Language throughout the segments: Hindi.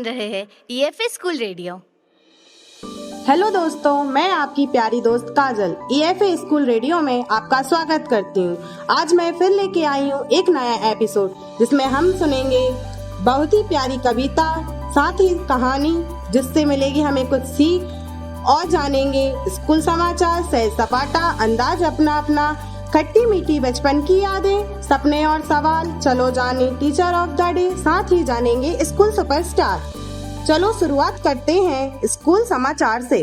सुन रहे हैं ईएफए स्कूल रेडियो। हेलो दोस्तों, मैं आपकी प्यारी दोस्त काजल ईएफए स्कूल रेडियो में आपका स्वागत करती हूँ। आज मैं फिर लेके आई हूँ एक नया एपिसोड जिसमें हम सुनेंगे बहुत ही प्यारी कविता, साथ ही कहानी जिससे मिलेगी हमें कुछ सीख, और जानेंगे स्कूल समाचार, सैर सपाटा, अंदाज अपना अपना, खट्टी मीठी बचपन की यादें, सपने और सवाल। चलो जाने टीचर ऑफ द डे, साथ ही जानेंगे स्कूल सुपरस्टार। चलो शुरुआत करते हैं स्कूल समाचार से।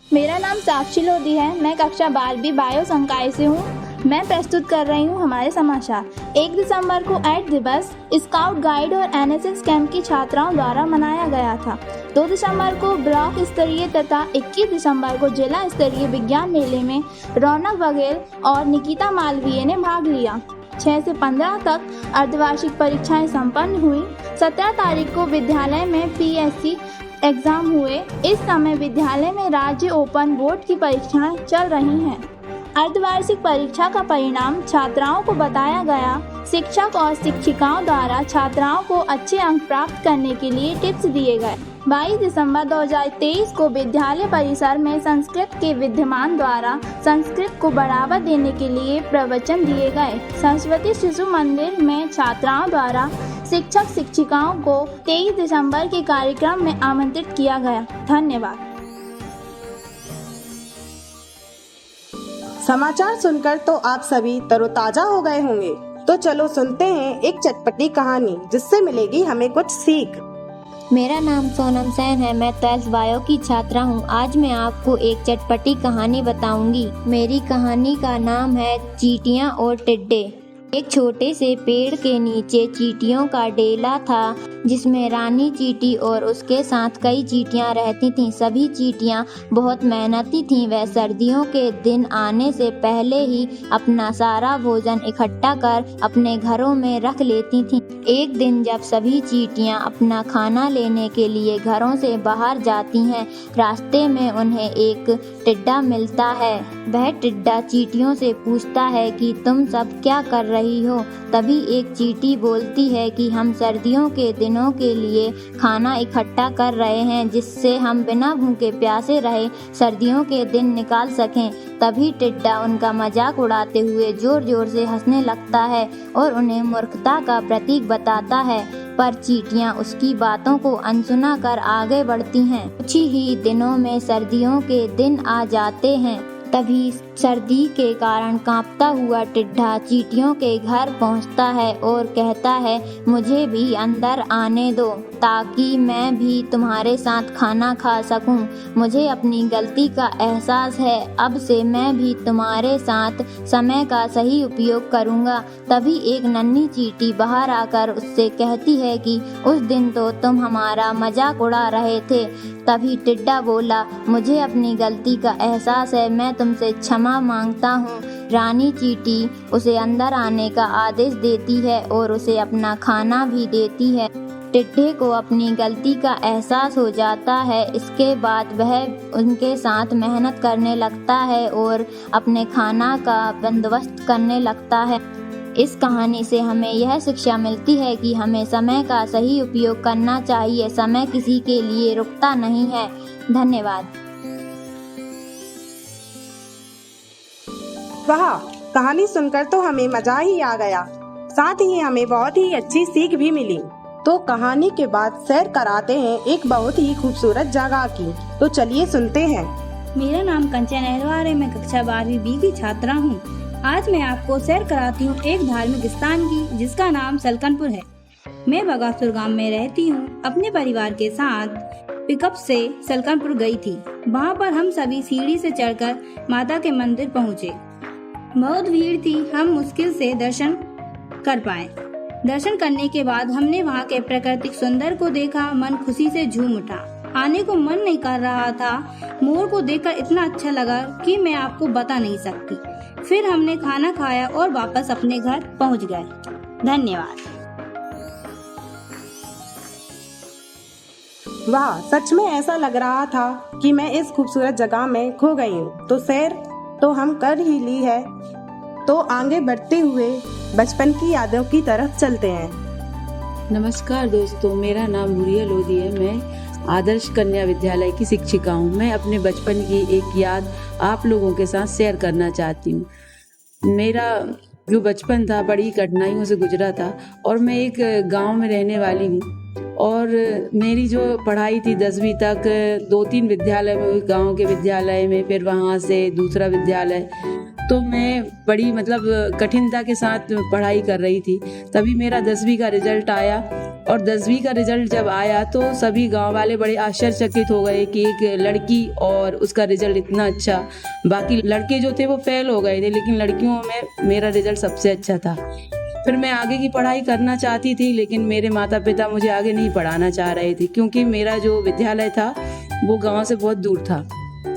मेरा नाम साक्षी लोधी है। मैं कक्षा 12वीं बायो संकाय से हूँ। मैं प्रस्तुत कर रही हूँ हमारे समाचार। 1 दिसंबर को ऐड दिवस स्काउट गाइड और एनएसएस कैंप की छात्राओं द्वारा मनाया गया था। 2 दिसंबर को ब्लॉक स्तरीय तथा 21 दिसंबर को जिला स्तरीय विज्ञान मेले में रौनक बघेल और निकिता मालवीय ने भाग लिया। 6 से 15 तक अर्धवार्षिक परीक्षाएं संपन्न हुई। 17 तारीख को विद्यालय में पीएससी एग्जाम हुए। इस समय विद्यालय में राज्य ओपन बोर्ड की परीक्षाएं चल रही हैं। अर्धवार्षिक परीक्षा का परिणाम छात्राओं को बताया गया। शिक्षक और शिक्षिकाओं द्वारा छात्राओं को अच्छे अंक प्राप्त करने के लिए टिप्स दिए गए। 22 दिसंबर 2023 को विद्यालय परिसर में संस्कृत के विद्यमान द्वारा संस्कृत को बढ़ावा देने के लिए प्रवचन दिए गए। सरस्वती शिशु मंदिर में छात्राओं द्वारा शिक्षक शिक्षिकाओं को 23 दिसंबर के कार्यक्रम में आमंत्रित किया गया। धन्यवाद। समाचार सुनकर तो आप सभी तरोताजा हो गए होंगे, तो चलो सुनते हैं एक चटपटी कहानी जिससे मिलेगी हमें कुछ सीख। मेरा नाम सोनम सेन है। मैं 12th बायो की छात्रा हूँ। आज मैं आपको एक चटपटी कहानी बताऊंगी। मेरी कहानी का नाम है चींटियाँ और टिड्डे। एक छोटे से पेड़ के नीचे चींटियों का डेला था, जिसमें रानी चींटी और उसके साथ कई चींटियां रहती थीं। सभी चींटियां बहुत मेहनती थीं। वह सर्दियों के दिन आने से पहले ही अपना सारा भोजन इकट्ठा कर अपने घरों में रख लेती थीं। एक दिन जब सभी चींटियां अपना खाना लेने के लिए घरों से बाहर जाती हैं, रास्ते में उन्हें एक टिड्डा मिलता है। वह टिड्डा चींटियों से पूछता है कि तुम सब क्या कर रही हो। तभी एक चींटी बोलती है कि हम सर्दियों के दिनों के लिए खाना इकट्ठा कर रहे हैं, जिससे हम बिना भूखे प्यासे रहे सर्दियों के दिन निकाल सकें। तभी टिड्डा उनका मजाक उड़ाते हुए जोर जोर से हंसने लगता है और उन्हें मूर्खता का प्रतीक बताता है, पर चींटियां उसकी बातों को अनसुना कर आगे बढ़ती हैं। कुछ ही दिनों में सर्दियों के दिन आ जाते हैं। तभी सर्दी के कारण कांपता हुआ टिड्डा चींटियों के घर पहुंचता है और कहता है, मुझे भी अंदर आने दो ताकि मैं भी तुम्हारे साथ खाना खा सकूं। मुझे अपनी गलती का एहसास है। अब से मैं भी तुम्हारे साथ समय का सही उपयोग करूंगा। तभी एक नन्ही चींटी बाहर आकर उससे कहती है कि उस दिन तो तुम हमारा मजाक उड़ा रहे थे। तभी टिड्डा बोला, मुझे अपनी गलती का एहसास है, मैं तुमसे क्षमा मांगता हूँ। रानी चींटी उसे अंदर आने का आदेश देती है और उसे अपना खाना भी देती है। टिड्डे को अपनी गलती का एहसास हो जाता है। इसके बाद वह उनके साथ मेहनत करने लगता है और अपने खाना का बंदोबस्त करने लगता है। इस कहानी से हमें यह शिक्षा मिलती है कि हमें समय का सही उपयोग करना चाहिए। समय किसी के लिए रुकता नहीं है। धन्यवाद। वाह, कहानी सुनकर तो हमें मजा ही आ गया। साथ ही हमें बहुत ही अच्छी सीख भी मिली। तो कहानी के बाद सैर कराते हैं एक बहुत ही खूबसूरत जगह की। तो चलिए सुनते हैं। मेरा नाम कंचन अहरवार है। मैं कक्षा 12वीं बी की छात्रा हूँ। आज मैं आपको सैर कराती हूँ एक धार्मिक स्थान की, जिसका नाम सलकनपुर है। मैं बगासुर गांव में रहती हूँ। अपने परिवार के साथ पिकअप से सलकनपुर गई थी। वहाँ पर हम सभी सीढ़ी से चढ़कर माता के मंदिर पहुँचे। बहुत भीड़ थी, हम मुश्किल से दर्शन कर पाए। दर्शन करने के बाद हमने वहाँ के प्राकृतिक सुंदर को देखा। मन खुशी से झूम उठा। आने को मन नहीं कर रहा था। मोर को देखकर इतना अच्छा लगा कि मैं आपको बता नहीं सकती। फिर हमने खाना खाया और वापस अपने घर पहुँच गए। धन्यवाद। वाह, सच में ऐसा लग रहा था कि मैं इस खूबसूरत जगह में खो गई हूँ। तो सैर तो हम कर ही ली है। तो आगे बढ़ते हुए बचपन की यादों की तरफ चलते हैं। नमस्कार दोस्तों, मेरा नाम गुड़िया लोधी है। मैं आदर्श कन्या विद्यालय की शिक्षिका हूँ। मैं अपने बचपन की एक याद आप लोगों के साथ शेयर करना चाहती हूँ। मेरा जो बचपन था बड़ी कठिनाइयों से गुजरा था और मैं एक गांव में रहने वाली हूँ और मेरी जो पढ़ाई थी 10वीं तक 2-3 विद्यालय में हुई, गांव के विद्यालय में, फिर वहाँ से दूसरा विद्यालय। तो मैं बड़ी कठिनता के साथ पढ़ाई कर रही थी। तभी मेरा 10वीं का रिजल्ट आया और 10वीं का रिजल्ट जब आया तो सभी गांव वाले बड़े आश्चर्यचकित हो गए कि एक लड़की और उसका रिजल्ट इतना अच्छा। बाकी लड़के जो थे वो फेल हो गए थे, लेकिन लड़कियों में मेरा रिजल्ट सबसे अच्छा था। फिर मैं आगे की पढ़ाई करना चाहती थी, लेकिन मेरे माता पिता मुझे आगे नहीं पढ़ाना चाह रहे थे क्योंकि मेरा जो विद्यालय था वो गाँव से बहुत दूर था।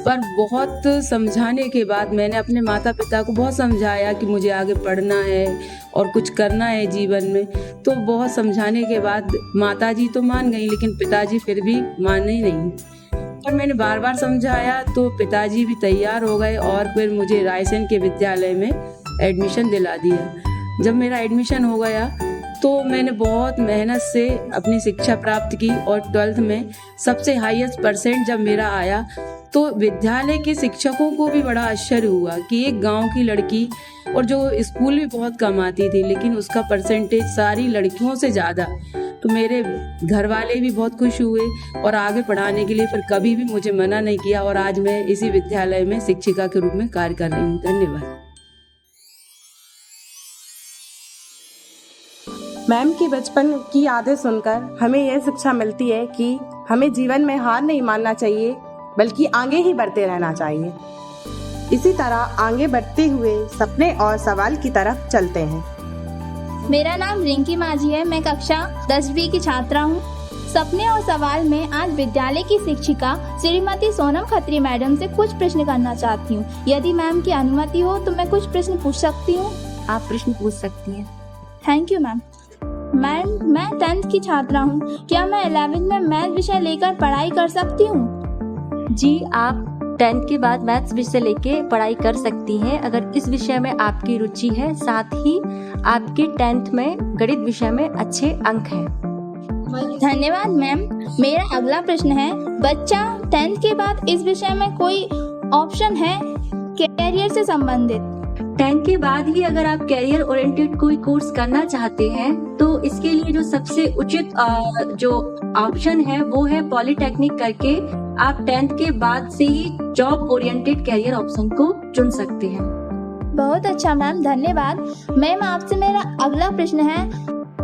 पर बहुत समझाने के बाद मैंने अपने माता पिता को बहुत समझाया कि मुझे आगे पढ़ना है और कुछ करना है जीवन में। तो बहुत समझाने के बाद माताजी तो मान गई, लेकिन पिताजी फिर भी माने ही नहीं। पर मैंने बार बार समझाया तो पिताजी भी तैयार हो गए और फिर मुझे रायसेन के विद्यालय में एडमिशन दिला दिया। जब मेरा एडमिशन हो गया तो मैंने बहुत मेहनत से अपनी शिक्षा प्राप्त की और 12th में सबसे हाईएस्ट परसेंट जब मेरा आया तो विद्यालय के शिक्षकों को भी बड़ा आश्चर्य हुआ कि एक गांव की लड़की, और जो स्कूल भी बहुत कम आती थी, लेकिन उसका परसेंटेज सारी लड़कियों से ज़्यादा। तो मेरे घर वाले भी बहुत खुश हुए और आगे पढ़ाने के लिए फिर कभी भी मुझे मना नहीं किया और आज मैं इसी विद्यालय में शिक्षिका के रूप में कार्य कर रही हूँ। धन्यवाद। मैम की बचपन की यादें सुनकर हमें यह शिक्षा मिलती है कि हमें जीवन में हार नहीं मानना चाहिए, बल्कि आगे ही बढ़ते रहना चाहिए। इसी तरह आगे बढ़ते हुए सपने और सवाल की तरफ चलते हैं। मेरा नाम रिंकी माझी है। मैं कक्षा 10वीं की छात्रा हूँ। सपने और सवाल में आज विद्यालय की शिक्षिका श्रीमती सोनम खत्री मैडम से कुछ प्रश्न करना चाहती हूँ। यदि मैम की अनुमति हो तो मैं कुछ प्रश्न पूछ सकती हूँ? आप प्रश्न पूछ सकती हैं। Thank you ma'am. मैम, मैं 10th की छात्रा हूँ। क्या मैं 11th में मैथ विषय लेकर पढ़ाई कर सकती हूँ? जी, आप 10th के बाद मैथ्स विषय लेके पढ़ाई कर सकती हैं अगर इस विषय में आपकी रुचि है, साथ ही आपके 10th में गणित विषय में अच्छे अंक हैं। धन्यवाद मैम। मेरा अगला प्रश्न है, बच्चा 10th के बाद इस विषय में कोई ऑप्शन है कैरियर से संबंधित? 10th के बाद ही अगर आप कैरियर ओरिएंटेड कोई कोर्स करना चाहते हैं तो इसके लिए जो सबसे उचित जो ऑप्शन है वो है पॉलिटेक्निक करके आप 10th के बाद से ही जॉब ओरिएंटेड कैरियर ऑप्शन को चुन सकते हैं। बहुत अच्छा मैम, धन्यवाद। मैम, आपसे मेरा अगला प्रश्न है,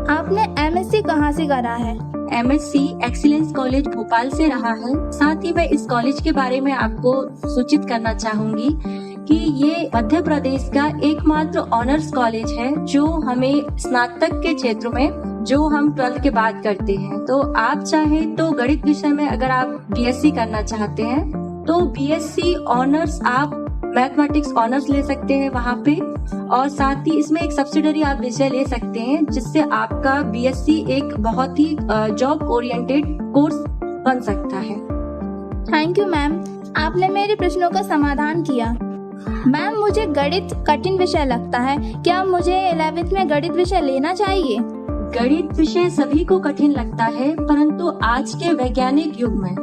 आपने MSc कहाँ से करा है? MSc एक्सीलेंस कॉलेज भोपाल से रहा है। साथ ही मैं इस कॉलेज के बारे में आपको सूचित करना चाहूंगी कि ये मध्य प्रदेश का एकमात्र ऑनर्स कॉलेज है जो हमें स्नातक के क्षेत्र में जो हम 12th के बाद करते हैं। तो आप चाहें तो गणित विषय में अगर आप BSc करना चाहते हैं तो BSc ऑनर्स आप मैथमेटिक्स ऑनर्स ले सकते हैं वहाँ पे, और साथ ही इसमें एक सब्सिडरी आप विषय ले सकते हैं जिससे आपका BSc एक बहुत ही जॉब ओरिएंटेड कोर्स बन सकता है। थैंक यू मैम, आपने मेरे प्रश्नों का समाधान किया। मैम, मुझे गणित कठिन विषय लगता है। क्या मुझे 11th में गणित विषय लेना चाहिए? गणित विषय सभी को कठिन लगता है, परंतु आज के वैज्ञानिक युग में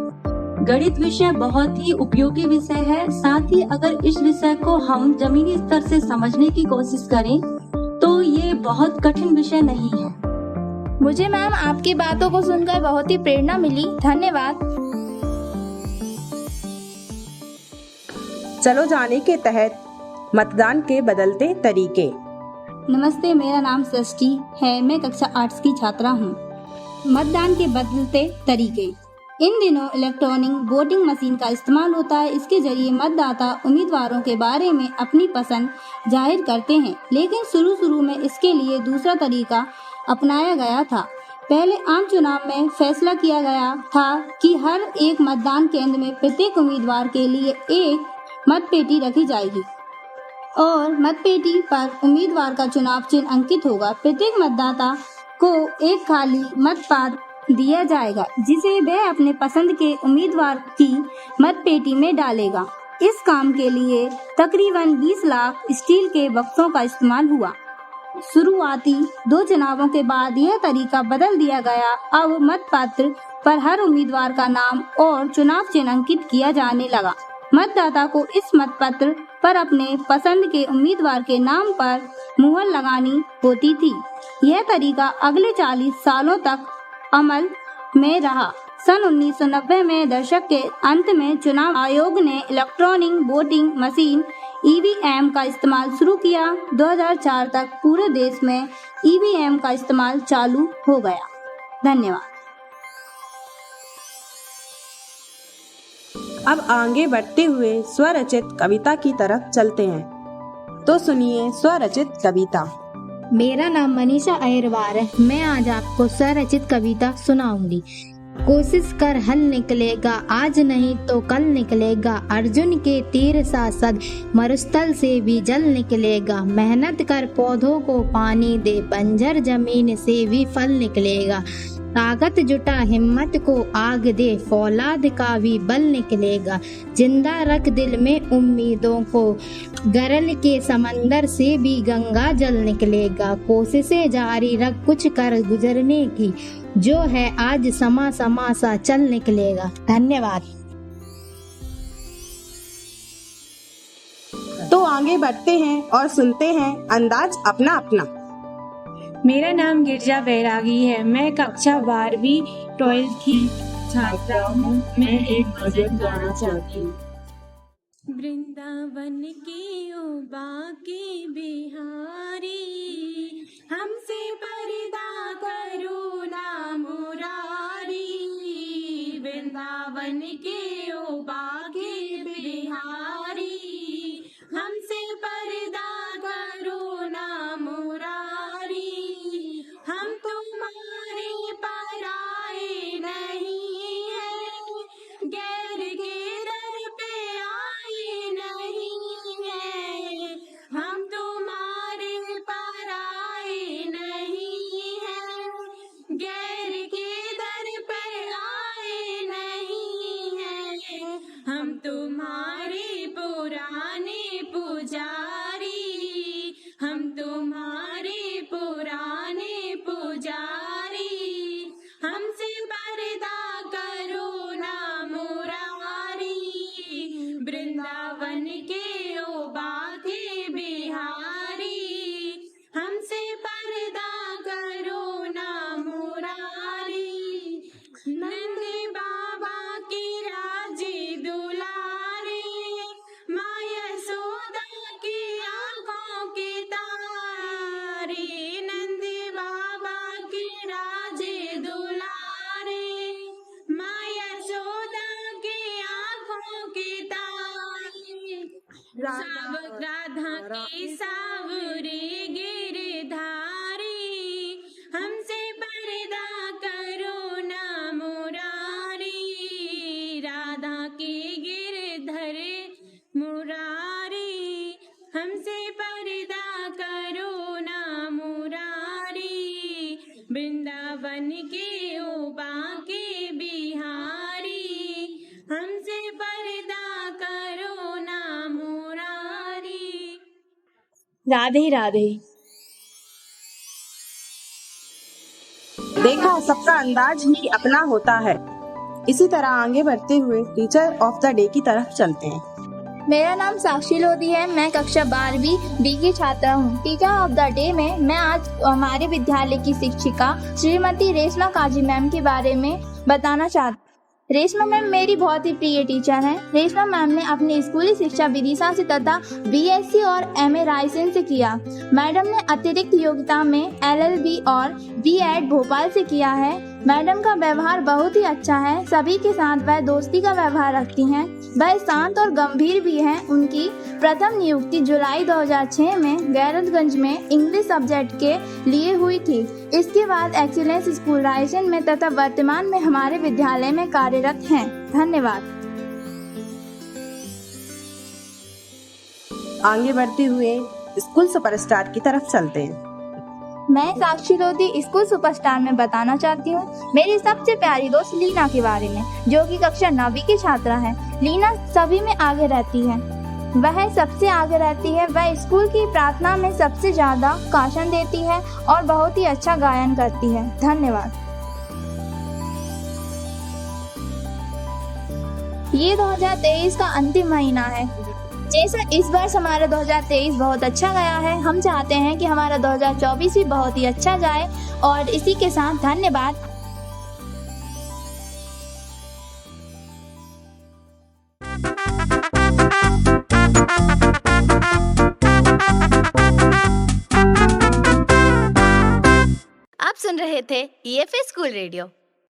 गणित विषय बहुत ही उपयोगी विषय है। साथ ही अगर इस विषय को हम जमीनी स्तर से समझने की कोशिश करें तो ये बहुत कठिन विषय नहीं है। मुझे मैम आपकी बातों को सुनकर बहुत ही प्रेरणा मिली। धन्यवाद। चलो जाने के तहत मतदान के बदलते तरीके। नमस्ते, मेरा नाम सृष्टि है। मैं कक्षा 8 की छात्रा हूँ। मतदान के बदलते तरीके। इन दिनों इलेक्ट्रॉनिक वोटिंग मशीन का इस्तेमाल होता है। इसके जरिए मतदाता उम्मीदवारों के बारे में अपनी पसंद जाहिर करते हैं, लेकिन शुरू में इसके लिए दूसरा तरीका अपनाया गया था। पहले आम चुनाव में फैसला किया गया था कि हर एक मतदान केंद्र में प्रत्येक उम्मीदवार के लिए एक मतपेटी रखी जाएगी और मतपेटी पर उम्मीदवार का चुनाव चिन्ह अंकित होगा। प्रत्येक मतदाता को एक खाली मतपत्र दिया जाएगा जिसे वह अपने पसंद के उम्मीदवार की मतपेटी में डालेगा। इस काम के लिए तकरीबन 20 लाख स्टील के बक्सों का इस्तेमाल हुआ। शुरुआती 2 चुनावों के बाद यह तरीका बदल दिया गया। अब मतपत्र पर हर उम्मीदवार का नाम और चुनाव चिन्ह अंकित किया जाने लगा। मतदाता को इस मतपत्र पर अपने पसंद के उम्मीदवार के नाम पर मुहर लगानी होती थी। यह तरीका अगले 40 सालों तक अमल में रहा। सन 1990 में दशक के अंत में चुनाव आयोग ने इलेक्ट्रॉनिक वोटिंग मशीन ईवीएम का इस्तेमाल शुरू किया। 2004 तक पूरे देश में ईवीएम का इस्तेमाल चालू हो गया। धन्यवाद। अब आगे बढ़ते हुए स्वरचित कविता की तरफ चलते हैं। तो सुनिए स्वरचित कविता। मेरा नाम मनीषा अहिरवार है। मैं आज आपको स्वरचित कविता सुनाऊंगी। कोशिश कर हल निकलेगा, आज नहीं तो कल निकलेगा। अर्जुन के तीर सा सद मरुस्थल से भी जल निकलेगा। मेहनत कर पौधों को पानी दे, बंजर जमीन से भी फल निकलेगा। ताकत जुटा हिम्मत को आग दे, फौलाद का भी बल निकलेगा। जिंदा रख दिल में उम्मीदों को, गरल के समंदर से भी गंगा जल निकलेगा। कोशिशें जारी रख कुछ कर गुजरने की, जो है आज समा समा सा चल निकलेगा। धन्यवाद। तो आगे बढ़ते हैं और सुनते हैं अंदाज अपना अपना। मेरा नाम गिरजा बैरागी है। मैं कक्षा 12वीं 12th की छात्रा हूँ। मैं एक भजन गाना चाहती हूँ। वृंदावन की ओ बाकी बिहारी, हमसे पर्दा करो ना मुरारी। वृंदावन के ओ बाकी बिहारी, हमसे पर्दा करो ना मुरारी। हम तुम्हारे पराए नहीं है, गैर के दर पे आए नहीं है। हम तुम्हारे पराए नहीं है, गैर के दर पे आए नहीं है। हम तुम्हारे पुराने पुजारी, हम तुम्हारे पुराने पुजारी। हमसे पर्दा करो ना मुरारी। वृंदावन के ओ बाके बिहारी, हमसे पर्दा करो ना मुरारी। नंद बाबा की राजी दुलारे, माँ यशोदा की आंखों के तारे। नंद बाबा की राजी दुलारे, माँ यशोदा की आंखों के तारे। राधा की सावरे गिरधारी, हमसे पर्दा करो ना मुरारी। राधा के गिरधर मुरारी, हमसे पर्दा करो ना मुरारी। वृंदावन के ओ बाके बिहारी, हमसे पर्दा करो ना मुरारी। राधे राधे। देखा, सबका अंदाज ही अपना होता है। इसी तरह आगे बढ़ते हुए टीचर ऑफ द डे की तरफ चलते हैं। मेरा नाम साक्षी लोधी है। मैं कक्षा 12वीं बी की छात्रा हूँ। टीचर ऑफ द डे में मैं आज हमारे विद्यालय की शिक्षिका श्रीमती रेशमा काजी मैम के बारे में बताना चाहती। रेशमा मैम मेरी बहुत ही प्रिय टीचर हैं। रेशमा मैम ने अपनी स्कूली शिक्षा विदिशा से तथा बीएससी और एमए रायसेन से किया। मैडम ने अतिरिक्त योग्यता में एलएलबी और बीएड भोपाल से किया है। मैडम का व्यवहार बहुत ही अच्छा है। सभी के साथ वह दोस्ती का व्यवहार रखती हैं। वह शांत और गंभीर भी हैं। उनकी प्रथम नियुक्ति जुलाई 2006 में गैरतगंज में इंग्लिश सब्जेक्ट के लिए हुई थी। इसके बाद एक्सीलेंस स्कूल रायसेन में तथा वर्तमान में हमारे विद्यालय में कार्यरत हैं। धन्यवाद। आगे बढ़ते हुए स्कूल सुपरस्टार की तरफ चलते हैं। मैं साक्षी लोधी स्कूल सुपरस्टार में बताना चाहती हूँ मेरी सबसे प्यारी दोस्त लीना के बारे में, जो कि कक्षा 9वीं की छात्रा है। लीना सभी में आगे रहती है, वह सबसे आगे रहती है। वह स्कूल की प्रार्थना में सबसे ज्यादा भाषण देती है और बहुत ही अच्छा गायन करती है। धन्यवाद। ये 2023 का अंतिम महीना है। जैसा इस वर्ष हमारा 2023 बहुत अच्छा गया है, हम चाहते हैं कि हमारा 2024 भी बहुत ही अच्छा जाए। और इसी के साथ धन्यवाद। आप सुन रहे थे EFA स्कूल रेडियो।